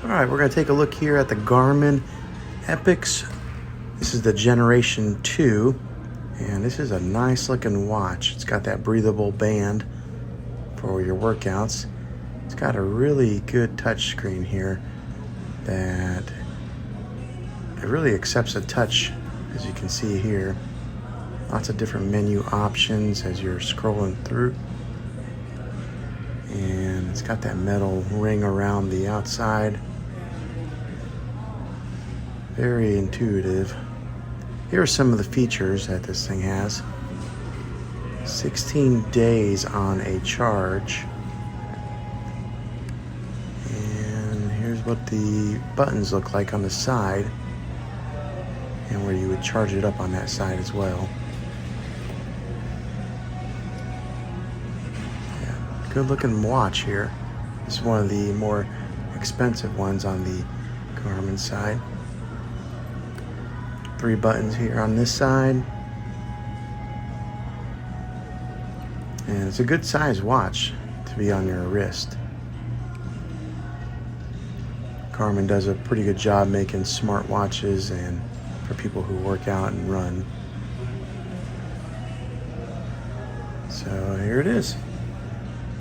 All right, we're gonna take a look here at the Garmin Epix. This is the Generation 2, and this is a nice looking watch. It's got that breathable band for your workouts. It's got a really good touch screen here that it really accepts a touch, as you can see here. Lots of different menu options as you're scrolling through. And it's got that metal ring around the outside. Very intuitive. Here are some of the features that this thing has. 16 days on a charge. And here's what the buttons look like on the side, and where you would charge it up on that side as well. Yeah, good looking watch here. This is one of the more expensive ones on the Garmin side. 3 buttons here on this side. And it's a good size watch to be on your wrist. Garmin does a pretty good job making smart watches and for people who work out and run. So here it is.